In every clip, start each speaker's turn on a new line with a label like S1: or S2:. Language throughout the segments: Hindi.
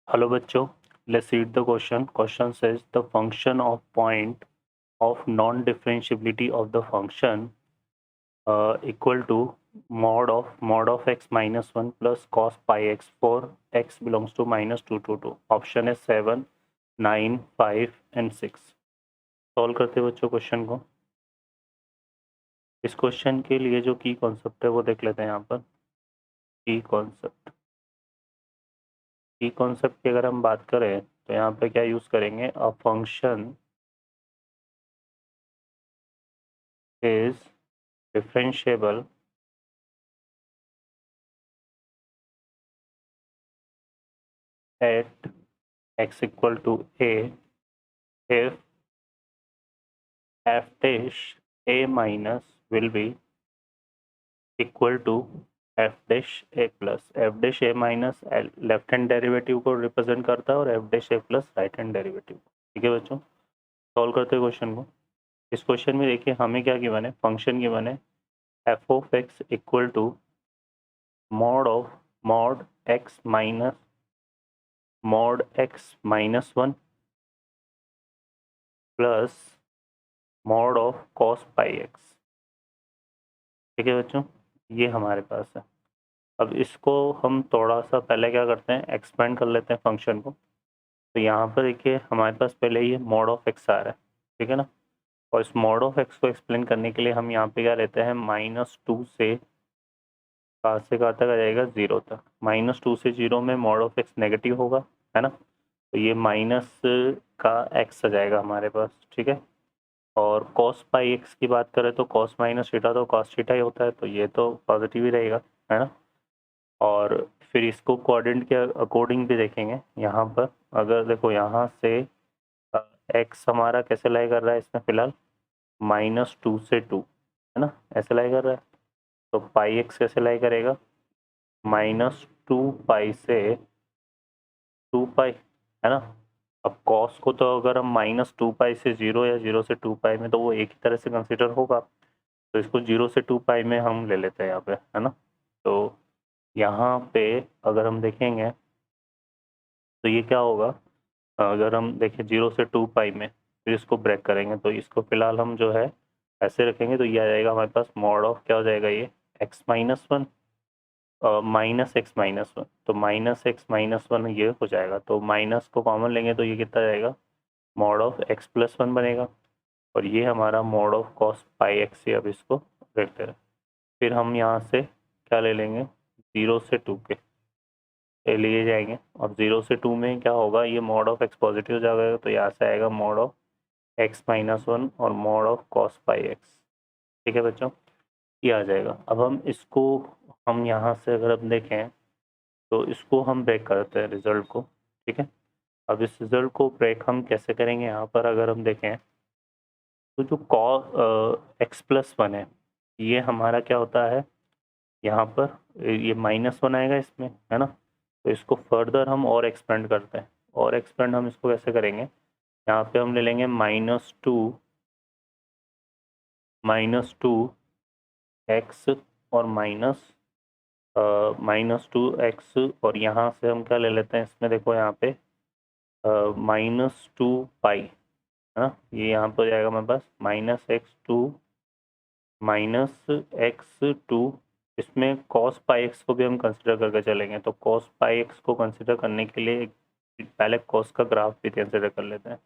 S1: Hello बच्चों, let's read the question. Question says the function of point of non-differentiability of the function equal to mod of x minus 1 plus cos pi x for x belongs to minus 2 to 2. Option है 7, 9, 5 and 6. सॉल्व करते हैं बच्चों क्वेश्चन को। इस क्वेश्चन के लिए जो की कॉन्सेप्ट है वो देख लेते हैं यहाँ पर। की कॉन्सेप्ट की अगर हम बात करें तो यहाँ पे क्या यूज़ करेंगे, a function is differentiable at x equal to a if f dash a minus will be equal to f dash a plus. f dash a minus left hand derivative को रिप्रेजेंट करता है और f dash a plus right hand derivative. ठीक है बच्चों, सॉल्व करते हैं क्वेश्चन को। इस क्वेश्चन में देखिए हमें क्या गिवन है, फंक्शन गिवन है f of x equal to mod x minus 1 plus mod of cos pi x. ठीक है बच्चों, ये हमारे पास है। अब इसको हम थोड़ा सा पहले क्या करते हैं, एक्सपेंड कर लेते हैं फंक्शन को। तो यहाँ पर देखिए हमारे पास पहले ये mod ऑफ एक्स आ रहा है, ठीक है ना। और इस mod ऑफ एक्स को एक्सप्लेन करने के लिए हम यहाँ पे क्या लेते हैं, -2 से कहाँ से कहाँ तक आ जाएगा, 0 तक। -2 से 0 में mod ऑफ एक्स नेगेटिव होगा, है ना। तो ये माइनस का एक्स आ जाएगा हमारे पास, ठीक है। और cos पाई एक्स की बात करें तो cos माइनस थीटा तो cos थीटा ही होता है, तो ये तो पॉजिटिव ही रहेगा, है ना। और फिर इसको कोऑर्डिनेट के अकॉर्डिंग भी देखेंगे। यहाँ पर अगर देखो यहाँ से एक्स हमारा कैसे लाई कर रहा है इसमें फ़िलहाल -2 से 2, है ना, ऐसे लाई कर रहा है। तो पाई एक्स कैसे लाई करेगा, -2 पाई से 2 पाई, है ना। अब कॉस को तो अगर हम -2 पाई से 0 या 0 से 2 पाई में, तो वो एक ही तरह से कंसिडर होगा। तो इसको 0 से 2 पाई में हम ले लेते हैं यहाँ पे, है ना। तो यहाँ पे अगर हम देखेंगे तो ये क्या होगा, अगर हम देखें 0 से 2 पाई में, फिर इसको ब्रेक करेंगे तो इसको फिलहाल हम जो है ऐसे रखेंगे। तो ये आ जाएगा हमारे पास मॉड ऑफ क्या हो जाएगा, ये x minus 1 minus x minus 1, तो माइनस एक्स माइनस 1 ये हो जाएगा। तो माइनस को कॉमन लेंगे तो ये कितना जाएगा, मॉड ऑफ x प्लस 1 बनेगा। और ये हमारा mod of cos pi x है। अब इसको देखते हैं, फिर हम यहाँ से क्या ले लेंगे, 0 से 2 के लिए जाएंगे। अब 0 से 2 में क्या होगा, ये मॉड ऑफ एक्स पॉजिटिव हो जाएगा, तो यहाँ से आएगा मॉड ऑफ एक्स माइनस 1 और mod of cos pi x. ठीक है बच्चों, ये आ जाएगा। अब हम इसको हम यहाँ से अगर हम देखें तो इसको हम ब्रेक करते हैं रिजल्ट को, ठीक है। अब इस रिजल्ट को ब्रेक हम कैसे करेंगे, यहाँ पर अगर हम देखें तो जो कॉस एक्स प्लस 1 है, ये हमारा क्या होता है, यहाँ पर ये -1 आएगा इसमें, है ना। तो इसको फर्दर हम और एक्सपेंड करते हैं। और एक्सपेंड हम इसको कैसे करेंगे, यहाँ पे हम ले लेंगे -2 एक्स और -2 एक्स, और यहाँ से हम क्या ले लेते हैं इसमें, देखो यहाँ पे -2 पाई, है ना। ये यहाँ पर जाएगा हमारे पास -x2 इसमें cos पाई एक्स को भी हम कंसिडर करके चलेंगे। तो cos पाई एक्स को कंसिडर करने के लिए पहले cos का ग्राफ भी कंसिडर कर लेते हैं।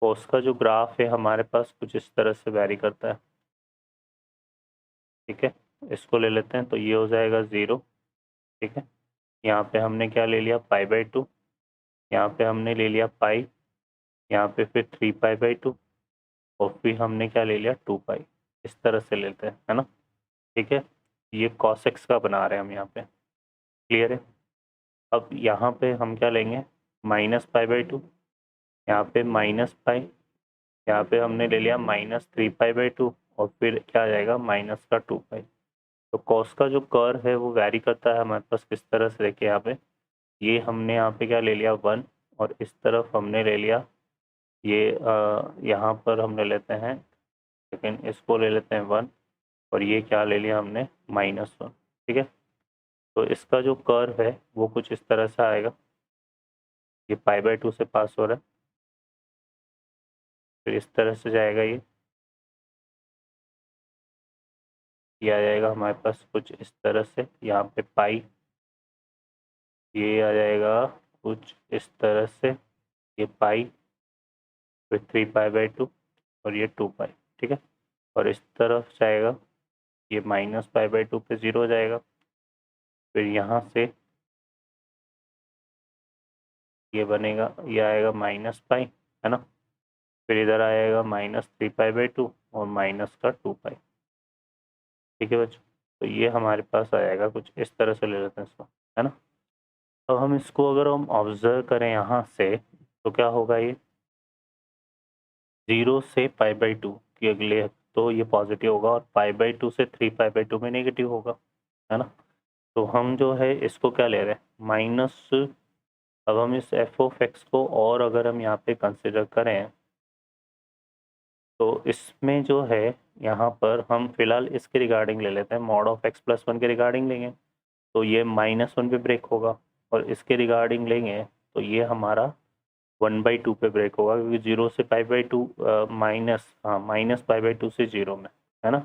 S1: cos का जो ग्राफ है हमारे पास कुछ इस तरह से वैरी करता है, ठीक है। इसको ले लेते हैं तो ये हो जाएगा 0, ठीक है। यहाँ पे हमने क्या ले लिया, π/2, यहाँ पे हमने ले लिया पाई, यहाँ पे फिर 3π/2 और फिर हमने क्या ले लिया 2 पाई। इस तरह से लेते हैं, है ना, ठीक है। ये cos x का बना रहे हैं हम यहाँ पे, क्लियर है। अब यहाँ पे हम क्या लेंगे, -π/2, यहाँ पे माइनस पाई, यहाँ पे हमने ले लिया -3π/2 और फिर क्या आ जाएगा माइनस का 2 पाई। तो cos का जो कर्व है वो वैरी करता है हमारे पास किस तरह से, देखिए यहाँ पे ये हमने यहाँ पे क्या ले लिया 1, और इस तरफ हमने ले लिया ये यहाँ पर हम ले लेते हैं, लेकिन इसको ले लेते हैं 1, और ये क्या ले लिया हमने -1, ठीक है। तो इसका जो कर्व है वो कुछ इस तरह से आएगा, ये π/2 से पास हो रहा है, फिर इस तरह से जाएगा ये आ जाएगा हमारे पास कुछ इस तरह से, यहाँ पे पाई, ये आ जाएगा कुछ इस तरह से, ये पाई, फिर 3π/2 और ये 2π, ठीक है। और इस तरफ जाएगा ये -π/2 पे 0 हो जाएगा, फिर यहाँ से ये बनेगा, ये आएगा -π, है ना। फिर इधर आएगा -3π/2 और माइनस का 2π, ठीक है बच्चों। तो ये हमारे पास आएगा कुछ इस तरह से, ले लेते हैं इसको, है ना। तो हम इसको अगर हम ऑब्जर्व करें यहाँ से तो क्या होगा, ये 0 से π/2 की अगले, तो ये पॉजिटिव होगा, और π/2 से 3π/2 में नेगेटिव होगा, है ना। तो हम जो है इसको क्या ले रहे हैं, माइनस। अब हम इस f(x) को और अगर हम यहाँ पे कंसिडर करें तो इसमें जो है यहाँ पर हम फिलहाल इसके रिगार्डिंग ले लेते हैं, मॉड ऑफ x+1 के रिगार्डिंग लेंगे तो ये -1 पे ब्रेक होगा, और इसके रिगार्डिंग लेंगे तो ये हमारा 1/2 पे ब्रेक होगा, क्योंकि 0 से π/2 -π/2 से 0 में, है ना,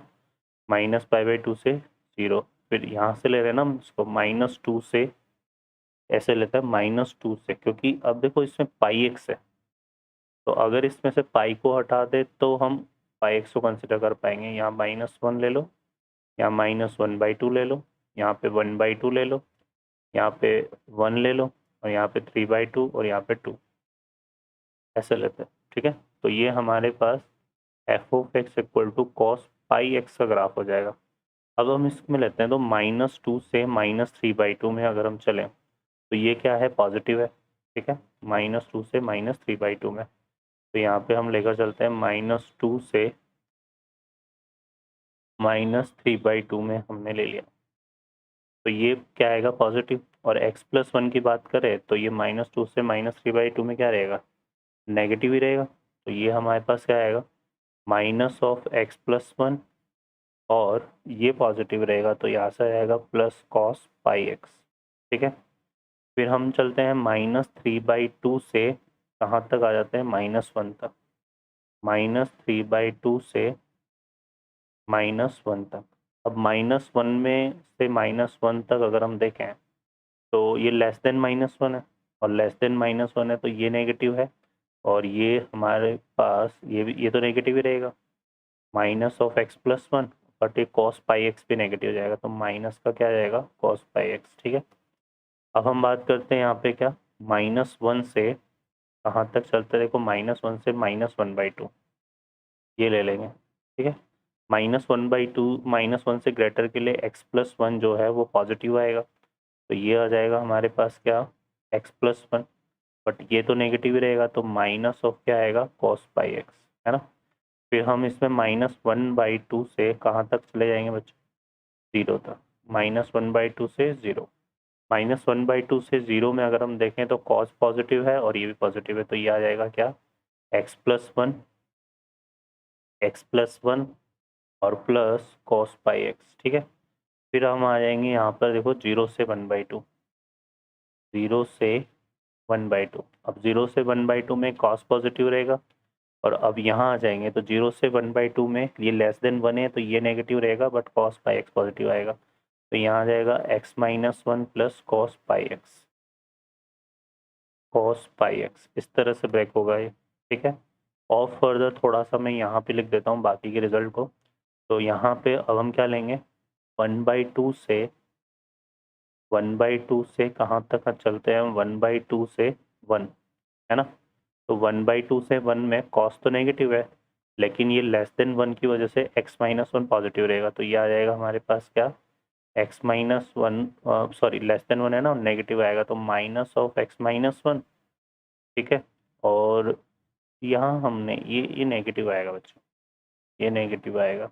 S1: -π/2 से 0। फिर यहाँ से ले रहे हैं ना हम इसको -2 से, ऐसे लेते हैं -2 से, क्योंकि अब देखो इसमें πx है, तो अगर इसमें से पाई को हटा दे तो हम πx को कंसिडर कर पाएंगे। यहाँ -1 ले लो, यहाँ -1/2 ले लो, यहाँ पे 1/2 ले लो, यहाँ पे 1 ले लो, और यहाँ पे 3/2 और यहाँ पे 2, ऐसे लेते हैं, ठीक है। तो ये हमारे पास f(x) = cos πx का ग्राफ हो जाएगा। अब हम इसमें लेते हैं तो -2 से -3/2 में अगर हम चलें तो ये क्या है, पॉजिटिव है, ठीक है, -2 से -3/2 में। तो यहाँ पे हम लेकर चलते हैं -2 से -3/2 में हमने ले लिया, तो ये क्या आएगा, पॉजिटिव। और x+1 की बात करें तो ये -2 से -3/2 में क्या रहेगा, नेगेटिव ही रहेगा। तो ये हमारे पास क्या आएगा, -(x+1) और ये पॉजिटिव रहेगा, तो यहाँ से आएगा +cos πx, ठीक है। फिर हम चलते हैं -3/2 से कहाँ तक आ जाते हैं, -1 तक, -3/2 से -1 तक। अब -1 में से -1 तक अगर हम देखें तो ये लेस देन -1 है, और लेस देन -1 है तो ये नेगेटिव है, और ये हमारे पास ये तो नेगेटिव ही रहेगा, -(x+1) बट ये cos πx भी नेगेटिव हो जाएगा, तो माइनस का क्या जाएगा, cos πx, ठीक है। अब हम बात करते हैं यहाँ पे क्या, -1 से कहाँ तक चलते, देखो -1 से -1/2 ये ले लेंगे, ठीक है। -1/2, -1 से ग्रेटर के लिए x+1 जो है वो पॉजिटिव आएगा, तो ये आ जाएगा हमारे पास क्या, x+1, बट ये तो नेगेटिव ही रहेगा, तो माइनस ऑफ क्या आएगा, cos πx, है ना। फिर हम इसमें -1/2 से कहाँ तक चले जाएंगे बच्चों, 0 तक, -1/2 से 0, -1/2 से 0 में अगर हम देखें तो cos पॉजिटिव है और ये भी पॉजिटिव है, तो ये आ जाएगा क्या, x+1 और प्लस cos πx, ठीक है। फिर हम आ जाएंगे यहाँ पर, देखो 0 से 1/2, 0 से 1/2, अब 0 से 1/2 में cos पॉजिटिव रहेगा, और अब यहाँ आ जाएंगे तो 0 से 1/2 में ये लेस देन 1 है तो ये नेगेटिव रहेगा, बट cos πx पॉजिटिव आएगा, तो यहाँ आ जाएगा x-1 प्लस cos πx, इस तरह से ब्रेक होगा ये, ठीक है। और फर्दर थोड़ा सा मैं यहाँ पे लिख देता हूँ बाकी के रिजल्ट को। तो यहाँ पे अब हम क्या लेंगे, 1/2 से 1/2 से कहाँ तक चलते हैं, 1/2 से 1, है ना। तो 1/2 से 1 में cos तो नेगेटिव है, लेकिन ये लेस देन 1 की वजह से x-1 पॉजिटिव रहेगा, तो ये आ जाएगा हमारे पास क्या, x-1, सॉरी लेस देन 1 है ना, नेगेटिव आएगा, तो -(x-1), ठीक है। और यहाँ हमने ये नेगेटिव आएगा बच्चों, ये नेगेटिव आएगा,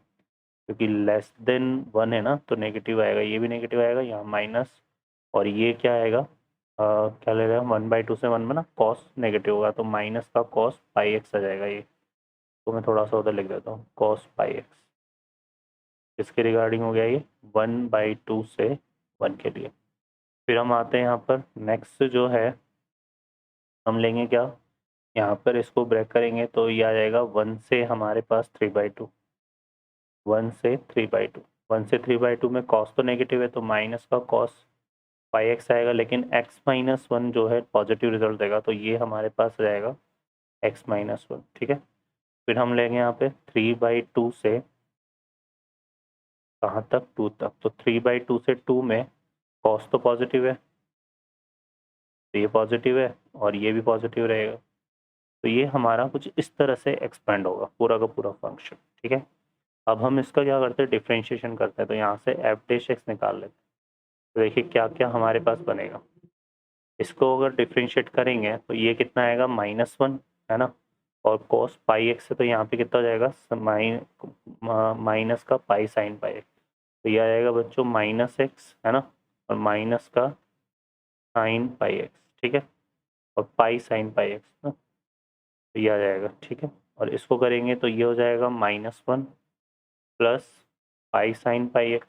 S1: क्योंकि लेस देन 1 है ना, तो नेगेटिव आएगा, ये भी नेगेटिव आएगा, यहाँ माइनस, और ये क्या आएगा, क्या ले रहे हैं, 1/2 से 1 में ना cos नेगेटिव होगा, तो माइनस का cos πx आ जाएगा ये। तो मैं थोड़ा सा उधर लिख देता हूँ, cos πx, इसके रिगार्डिंग हो गया ये 1/2 से 1 के लिए। फिर हम आते हैं यहाँ पर नेक्स्ट जो है हम लेंगे क्या, यहाँ पर इसको ब्रेक करेंगे तो ये आ जाएगा 1 से हमारे पास 3/2, 1 से 3/2, 1 से 3/2 में कॉस तो नेगेटिव है तो माइनस का कॉस पाई एक्स आएगा, लेकिन x माइनस 1 जो है पॉजिटिव रिजल्ट देगा, तो ये हमारे पास रहेगा x माइनस 1। ठीक है, फिर हम लेंगे यहाँ पे 3/2 से कहाँ तक, 2 तक, तो 3/2 से 2 में कॉस तो पॉजिटिव है, तो ये पॉजिटिव है और ये भी पॉजिटिव रहेगा, तो ये हमारा कुछ इस तरह से एक्सपेंड होगा पूरा का पूरा फंक्शन। ठीक है, अब हम इसका क्या करते हैं, डिफ्रेंशिएशन करते हैं, तो यहाँ से एफ डैश एक्स निकाल लेते हैं। तो देखिए क्या क्या हमारे पास बनेगा, इसको अगर डिफ्रेंशिएट करेंगे तो ये कितना आएगा, -1 है ना, और cos पाई एक्स से तो यहाँ पे कितना हो जाएगा, माइनस का पाई साइन पाई एक्स, तो ये आ जाएगा बच्चों -x है ना, और माइनस का साइन पाई एक्स। ठीक है, और पाई साइन पाई एक्स ना, तो ये आ जाएगा। ठीक है, और इसको करेंगे तो ये हो जाएगा -1 plus pi sine pi x,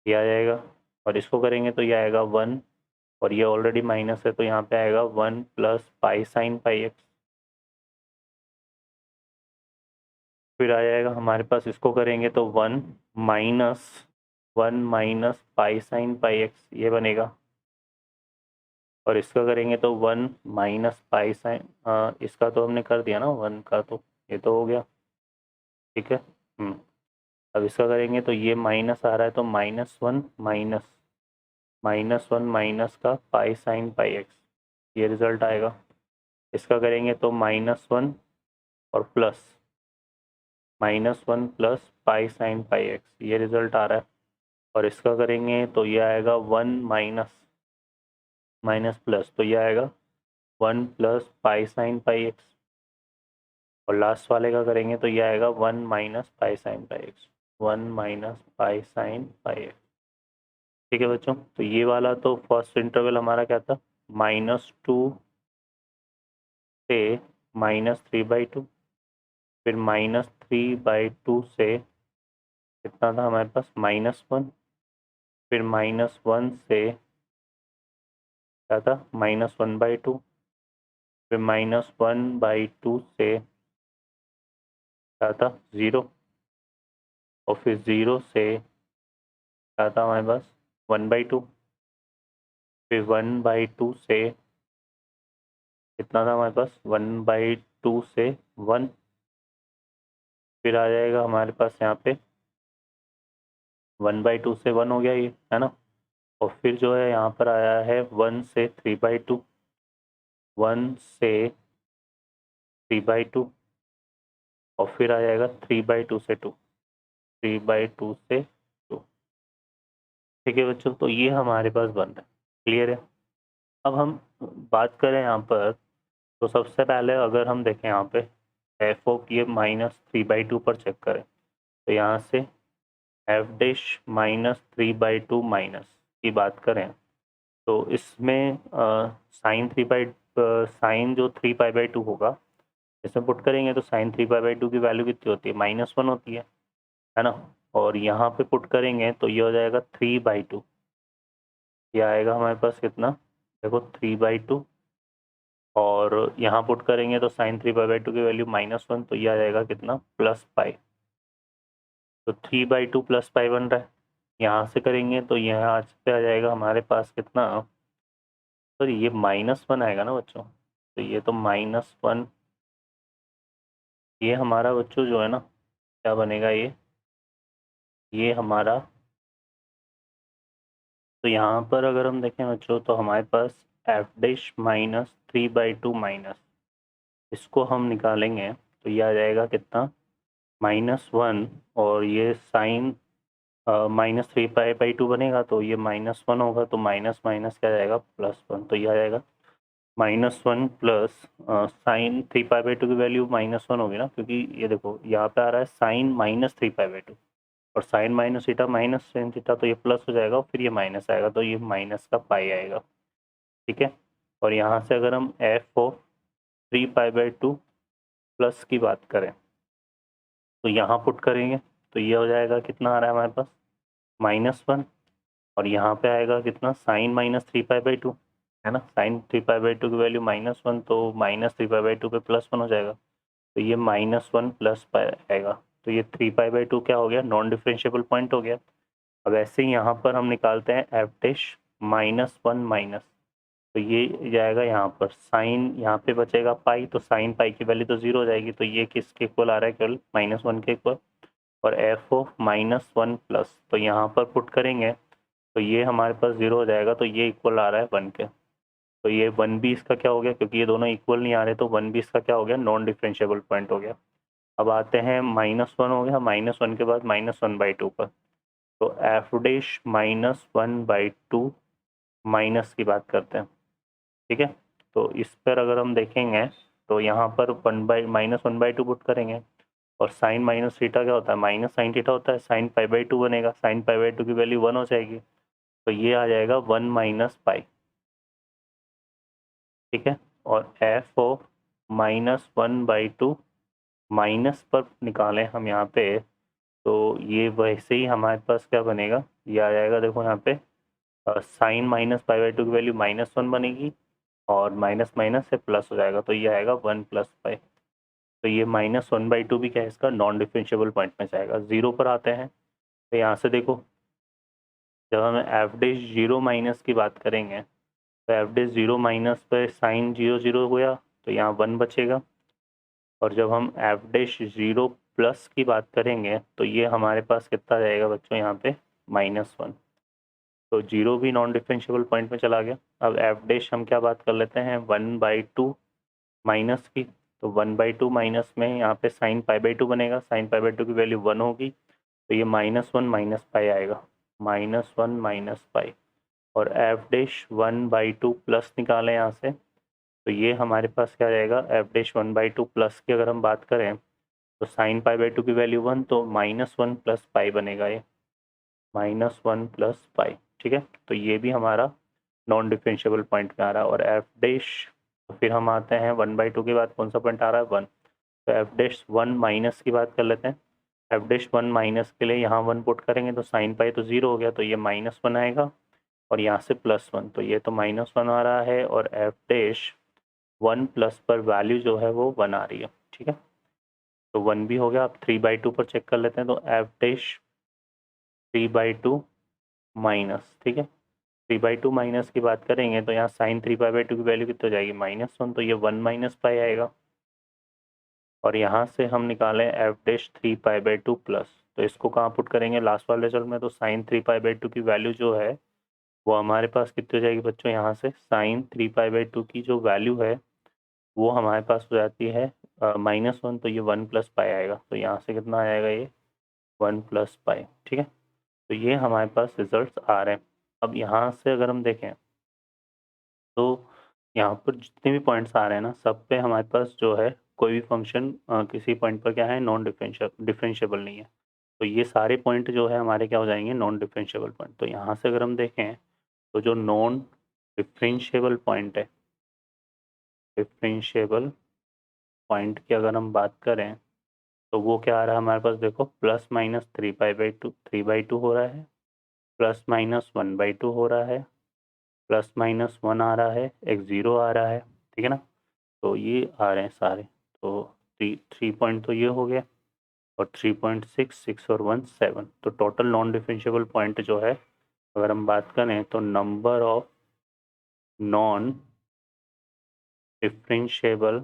S1: ये आ जाएगा, और इसको करेंगे तो ये आएगा 1, और ये ऑलरेडी माइनस है तो यहाँ पे आएगा 1 plus pi sine pi x, फिर आ जाएगा हमारे पास, इसको करेंगे तो 1 minus pi sine pi x ये बनेगा, और इसका करेंगे तो 1 माइनस पाई साइन, इसका तो हमने कर दिया ना 1 का, तो ये तो हो गया। ठीक है, अब इसका करेंगे तो ये माइनस आ रहा है तो -1 -1 माइनस का पाई साइन पाई एक्स, ये रिजल्ट आएगा। इसका करेंगे तो -1 और plus -1 plus pi sine pi x, ये रिजल्ट आ रहा है, और इसका करेंगे तो ये आएगा 1 माइनस माइनस प्लस, तो ये आएगा 1 plus pi sine pi x, और लास्ट वाले का करेंगे तो ये आएगा 1 minus pi sine pi x, 1 minus pi sine pi x. ठीक है बच्चों, तो ये वाला तो फर्स्ट इंटरवल हमारा क्या था, -2 से -3/2, फिर -3/2 से कितना था हमारे पास, -1, फिर -1 से क्या था, -1/2, फिर -1/2 से क्या था, 0, और फिर 0 से क्या था हमारे पास, 1/2, फिर 1/2 से कितना था हमारे पास, 1/2 से 1, फिर आ जाएगा हमारे पास यहाँ पे 1/2 से 1 हो गया ये है ना, और फिर जो है यहाँ पर आया है 1 से 3/2, 1 से 3/2, और फिर आ जाएगा 3/2 से 2, 3/2 से 2। ठीक है बच्चों, तो ये हमारे पास बन रहा है, क्लियर है। अब हम बात करें यहाँ पर, तो सबसे पहले अगर हम देखें यहाँ पे एफ ऑफ ये -3/2 पर चेक करें, तो यहाँ से एफ डैश -3/2 माइनस की बात करें, तो इसमें साइन जो 3π/2 होगा, इसमें पुट करेंगे तो साइन 3π/2 की वैल्यू कितनी होती है, -1 होती है ना, और यहाँ पे पुट करेंगे तो ये हो जाएगा 3/2, ये आएगा हमारे पास कितना, देखो 3/2, और यहाँ पुट करेंगे तो साइन 3π/2 की वैल्यू -1, तो ये आ जाएगा कितना, +π, तो 3/2 +π बन रहा है। यहाँ से करेंगे तो यहाँ आज पे आ जाएगा हमारे पास कितना, सर ये -1 आएगा ना बच्चों, तो ये तो -1, ये हमारा बच्चों जो है ना क्या बनेगा, ये हमारा, तो यहाँ पर अगर हम देखें बच्चों तो हमारे पास एफ डैश -3/2 माइनस, इसको हम निकालेंगे तो ये आ जाएगा कितना, -1, और ये साइन -3π/2 बनेगा, तो ये -1 होगा, तो माइनस माइनस क्या जाएगा, +1, तो ये आ जाएगा -1 प्लस साइन 3π/2 की वैल्यू -1 होगी ना, क्योंकि ये देखो यहाँ पे आ रहा है साइन -3π/2, और sine minus theta minus sine theta, तो ये प्लस हो जाएगा, और फिर ये माइनस आएगा, तो ये माइनस का पाई आएगा। ठीक है, और यहाँ से अगर हम एफ ऑफ 3π/2 प्लस की बात करें, तो यहाँ पुट करेंगे तो ये हो जाएगा कितना आ रहा है हमारे पास, -1, और यहाँ पे आएगा कितना, साइन -3π/2 है ना। साइन 3π/2 की वैल्यू -1 तो -3π/2 पे +1 हो जाएगा, तो ये -1 प्लस पाई आएगा। तो ये 3π/2 क्या हो गया, नॉन डिफरेंशिएबल पॉइंट हो गया। अब ऐसे ही यहाँ पर हम निकालते हैं एफ डैश -1 माइनस, तो ये जाएगा यहाँ पर साइन, यहाँ पे बचेगा पाई, तो साइन पाई की वैल्यू तो 0 हो जाएगी, तो ये किसके इक्वल आ रहा है, केवल -1 के इक्वल। और एफ ऑफ -1 प्लस, तो यहाँ पर पुट करेंगे तो ये हमारे पास 0 हो जाएगा, तो ये इक्वल आ रहा है 1 के। तो ये 1 भी इसका क्या हो गया, क्योंकि ये दोनों इक्वल नहीं आ रहे, तो 1 भी इसका क्या हो गया, नॉन डिफरेंशिएबल पॉइंट हो गया। अब आते हैं -1 हो गया, -1 के बाद -1/2 पर, तो एफ डैश -1/2 माइनस की बात करते हैं, ठीक है। तो इस पर अगर हम देखेंगे तो यहाँ पर -1/2 पुट करेंगे, और साइन माइनस थीटा क्या होता है, माइनस साइन थीटा होता है, साइन π/2 बनेगा, साइन π/2 की वैल्यू 1 हो जाएगी, तो ये आ जाएगा 1 माइनस पाई, ठीक है। और एफ ऑफ -1/2 माइनस पर निकालें हम यहाँ पे, तो ये वैसे ही हमारे पास क्या बनेगा, ये आ जाएगा, देखो यहाँ पे साइन -π/2 की वैल्यू -1 बनेगी, और माइनस माइनस से प्लस हो जाएगा, तो ये आएगा 1 + पाई। तो ये -1/2 भी क्या है, इसका नॉन डिफरेंशिएबल पॉइंट में जाएगा। 0 पर आते हैं, तो यहाँ से देखो, जब हम एफ डैश 0 माइनस की बात करेंगे, तो एफ डैश 0 माइनस पे साइन 0 0 होया, तो यहाँ 1 बचेगा। और जब हम एफ डैश 0 प्लस की बात करेंगे, तो ये हमारे पास कितना जाएगा बच्चों, यहाँ पे -1, तो 0 भी नॉन डिफरेंशिएबल पॉइंट में चला गया। अब एफ डैश हम क्या बात कर लेते हैं, 1/2 माइनस की, तो 1/2 माइनस में यहाँ पे साइन π/2 बनेगा, साइन π/2 की वैल्यू 1 होगी, तो ये -1 माइनस पाई आएगा, -1 माइनस पाई। और एफ डैश 1/2 प्लस निकालें यहाँ से, तो ये हमारे पास क्या जाएगा, एफ डैश 1/2 प्लस की अगर हम बात करें, तो साइन π/2 की वैल्यू 1, तो -1 प्लस पाई बनेगा, ये -1 प्लस पाई, ठीक है। तो ये भी हमारा नॉन डिफरेंशिएबल पॉइंट में आ रहा है। और एफ डैश, तो फिर हम आते हैं 1/2 के बाद कौन सा पॉइंट आ रहा है, 1, तो एफ डैश 1 माइनस की बात कर लेते हैं। एफ डैश 1 माइनस के लिए यहाँ 1 पुट करेंगे, तो साइन पाई तो 0 हो गया, तो ये -1 आएगा, और यहाँ से +1, तो ये तो -1 आ रहा है, और एफ डैश 1 प्लस पर वैल्यू जो है वो 1 आ रही है, ठीक है। तो 1 भी हो गया। अब 3/2 पर चेक कर लेते हैं, तो एफ डैश 3/2 माइनस, ठीक है, 3/2 माइनस की बात करेंगे, तो यहाँ साइन 3π/2 की वैल्यू कितनी हो जाएगी, -1, तो ये 1 माइनस पाई आएगा। और यहाँ से हम निकालें एफ डैश 3π/2 प्लस, तो इसको कहाँ पुट करेंगे, लास्ट वाले रिजल्ट में, तो साइन 3π/2 की वैल्यू जो है वो हमारे पास कितनी हो जाएगी बच्चों, यहाँ से साइन 3π/2 की जो वैल्यू है वो हमारे पास हो जाती है -1, तो ये 1 + पाई आएगा, तो यहाँ से कितना आ जाएगा, ये 1 + पाई, ठीक है। तो ये हमारे पास रिजल्ट्स आ रहे हैं। अब यहाँ से अगर हम देखें, तो यहाँ पर जितने भी पॉइंट्स आ रहे हैं ना, सब पे हमारे पास जो है कोई भी फंक्शन किसी पॉइंट पर क्या है, नॉन डिफरेंशिएबल नहीं है। तो ये सारे पॉइंट जो है हमारे क्या हो जाएंगे, नॉन डिफरेंशिएबल पॉइंट। तो यहाँ से अगर हम देखें, तो जो नॉन डिफरेंशिएबल पॉइंट है, डिफरेंशिएबल पॉइंट की अगर हम बात करें, तो वो क्या आ रहा है हमारे पास, देखो +-3π/2 हो रहा है, +-1/2 हो रहा है, +-1 आ रहा है, एक 0 आ रहा है, ठीक है ना। तो ये आ रहे हैं सारे। तो 3 पॉइंट तो ये हो गया, और 3.6, 6 और 1 7। तो टोटल नॉन डिफरेंशिएबल पॉइंट जो है अगर हम बात करें, तो number of non differentiable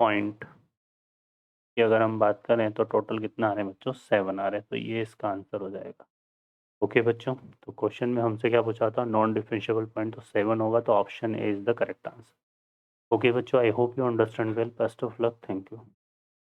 S1: point की अगर हम बात करें, तो टोटल कितना आ रहे हैं बच्चों, 7 आ रहे हैं। तो ये इसका आंसर हो जाएगा। ओके बच्चों, तो क्वेश्चन में हमसे क्या पूछा था, नॉन डिफरेंशिएबल पॉइंट, तो 7 होगा, तो option A is the correct answer. Okay बच्चों, I hope you understand well, best of luck, thank you.